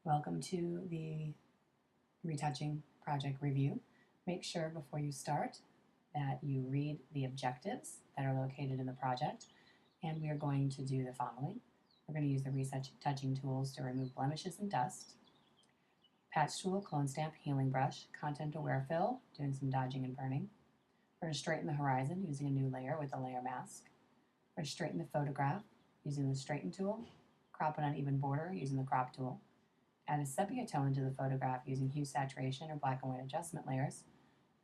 Welcome to the Retouching project review. Make sure before you start that you read the objectives that are located in the project, and we are going to do the following. We're going to use the retouching tools to remove blemishes and dust, patch tool, clone stamp, healing brush, content aware fill, doing some dodging and burning. We're going to straighten the horizon using a new layer with a layer mask. We're going to straighten the photograph using the straighten tool, crop an uneven border using the crop tool, add a sepia tone to the photograph using hue saturation or black and white adjustment layers,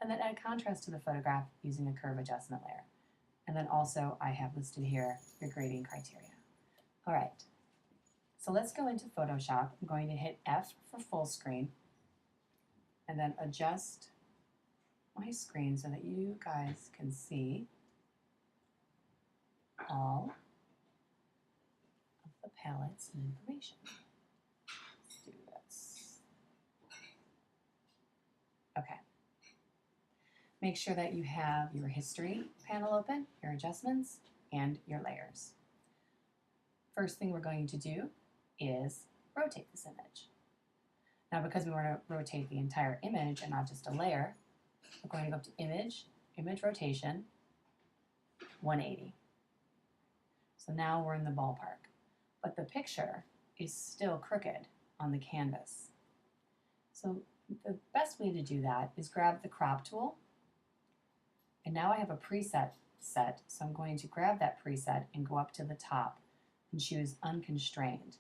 and then add contrast to the photograph using a curve adjustment layer. And then also I have listed here your grading criteria. All right, so let's go into Photoshop. I'm going to hit F for full screen and then adjust my screen so that you guys can see all of the palettes and information. Let's do this. Okay. Make sure that you have your history panel open, your adjustments, and your layers. First thing we're going to do is rotate this image. Now, because we want to rotate the entire image and not just a layer, we're going to go up to Image, Image Rotation, 180. So now we're in the ballpark, but the picture is still crooked on the canvas. So the best way to do that is grab the crop tool, and now I have a preset set, so I'm going to grab that preset and go up to the top and choose Unconstrained,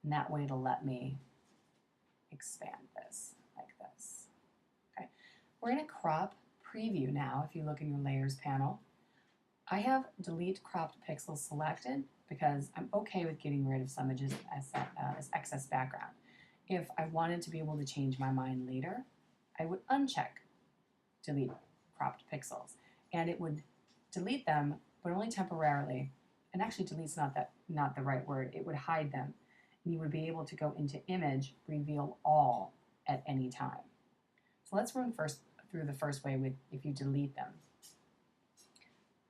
and that way it'll let me expand this like this. Okay, we're in a crop preview now. If you look in your layers panel, I have delete cropped pixels selected because I'm okay with getting rid of some images as excess background. If I wanted to be able to change my mind later, I would uncheck delete cropped pixels, and it would delete them, but only temporarily. And actually, delete's not the right word. It would hide them, and you would be able to go into Image, Reveal All at any time. So let's run through the first way with if you delete them.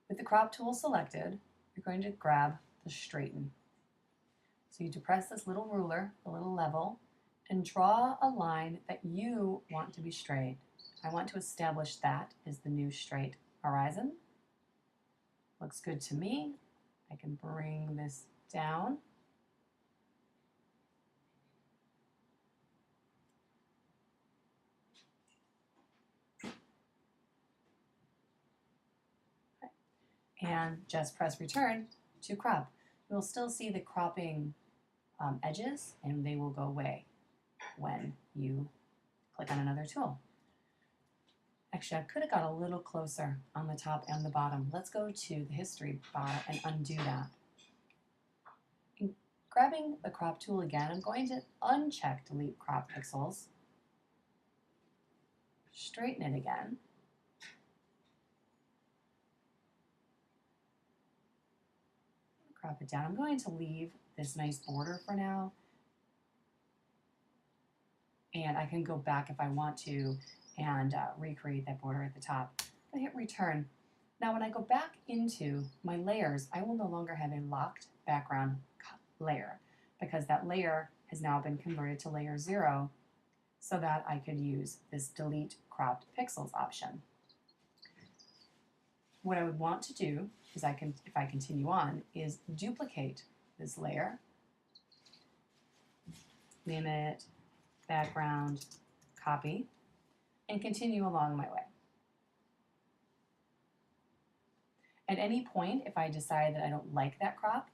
With the crop tool selected, you're going to grab the straighten. So you depress this little ruler, the little level, and draw a line that you want to be straight. I want to establish that as the new straight horizon. Looks good to me. I can bring this down. And just press return to crop. You'll still see the cropping edges, and they will go away when you click on another tool. Actually, I could have got a little closer on the top and the bottom. Let's go to the history bar and undo that. And grabbing the crop tool again, I'm going to uncheck delete crop pixels, straighten it again, crop it down. I'm going to leave this nice border for now, and I can go back if I want to and recreate that border at the top. I'm going to hit return. Now when I go back into my layers, I will no longer have a locked background layer because that layer has now been converted to layer 0 so that I could use this delete cropped pixels option. What I would want to do is if I continue on, is duplicate this layer, limit, background, copy, and continue along my way. At any point, if I decide that I don't like that crop,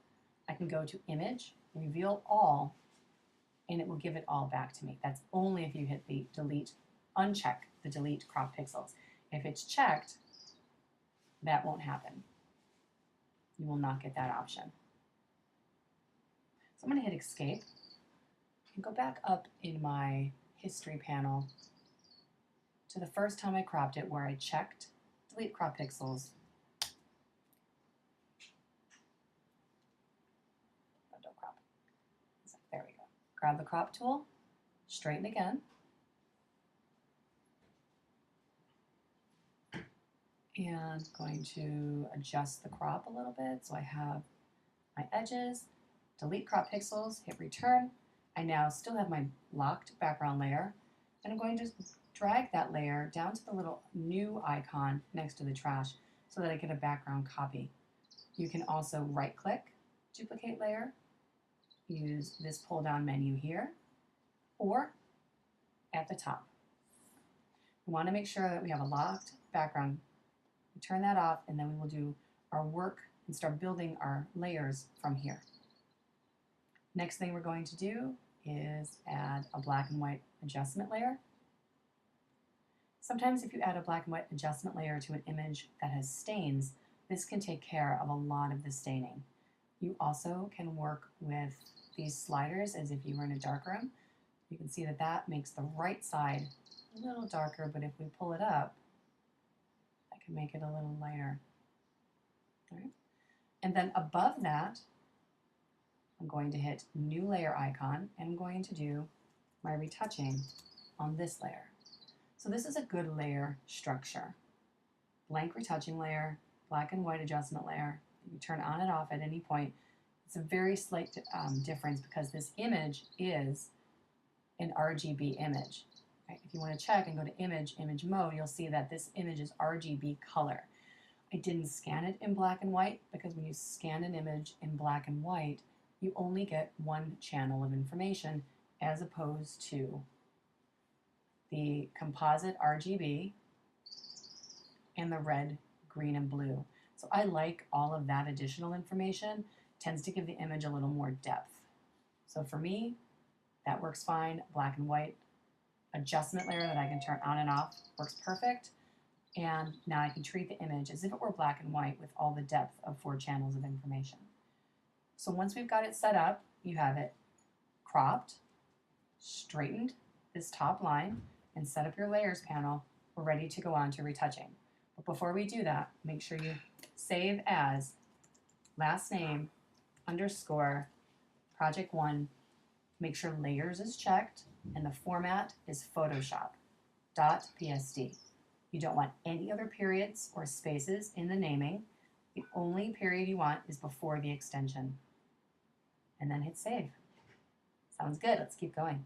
I can go to Image, Reveal All, and it will give it all back to me. That's only if you hit the uncheck the delete crop pixels. If it's checked, that won't happen. You will not get that option. So I'm going to hit Escape and go back up in my history panel to the first time I cropped it where I checked delete crop pixels. Oh, don't crop. There we go. Grab the crop tool, straighten again, and going to adjust the crop a little bit so I have my edges, delete crop pixels, hit return, I now still have my locked background layer, and I'm going to drag that layer down to the little new icon next to the trash so that I get a background copy. You can also right-click, duplicate layer, use this pull-down menu here, or at the top. We want to make sure that we have a locked background. We turn that off, and then we will do our work and start building our layers from here. Next thing we're going to do is add a black and white adjustment layer. Sometimes if you add a black and white adjustment layer to an image that has stains, this can take care of a lot of the staining. You also can work with these sliders as if you were in a dark room. You can see that that makes the right side a little darker, but if we pull it up, I can make it a little lighter. All right. And then above that, I'm going to hit new layer icon, and I'm going to do my retouching on this layer. So this is a good layer structure. Blank retouching layer, black and white adjustment layer. You turn on and off at any point. It's a very slight difference because this image is an RGB image. Right? If you want to check and go to image mode, you'll see that this image is RGB color. I didn't scan it in black and white because when you scan an image in black and white, you only get one channel of information as opposed to the composite RGB and the red, green, and blue. So I like all of that additional information. It tends to give the image a little more depth. So for me, that works fine. Black and white adjustment layer that I can turn on and off works perfect. And now I can treat the image as if it were black and white with all the depth of 4 channels of information. So once we've got it set up, you have it cropped, straightened this top line, and set up your layers panel. We're ready to go on to retouching. But before we do that, make sure you save as last name _ project 1. Make sure layers is checked and the format is Photoshop.psd. You don't want any other periods or spaces in the naming. The only period you want is before the extension. And then hit save. Sounds good. Let's keep going.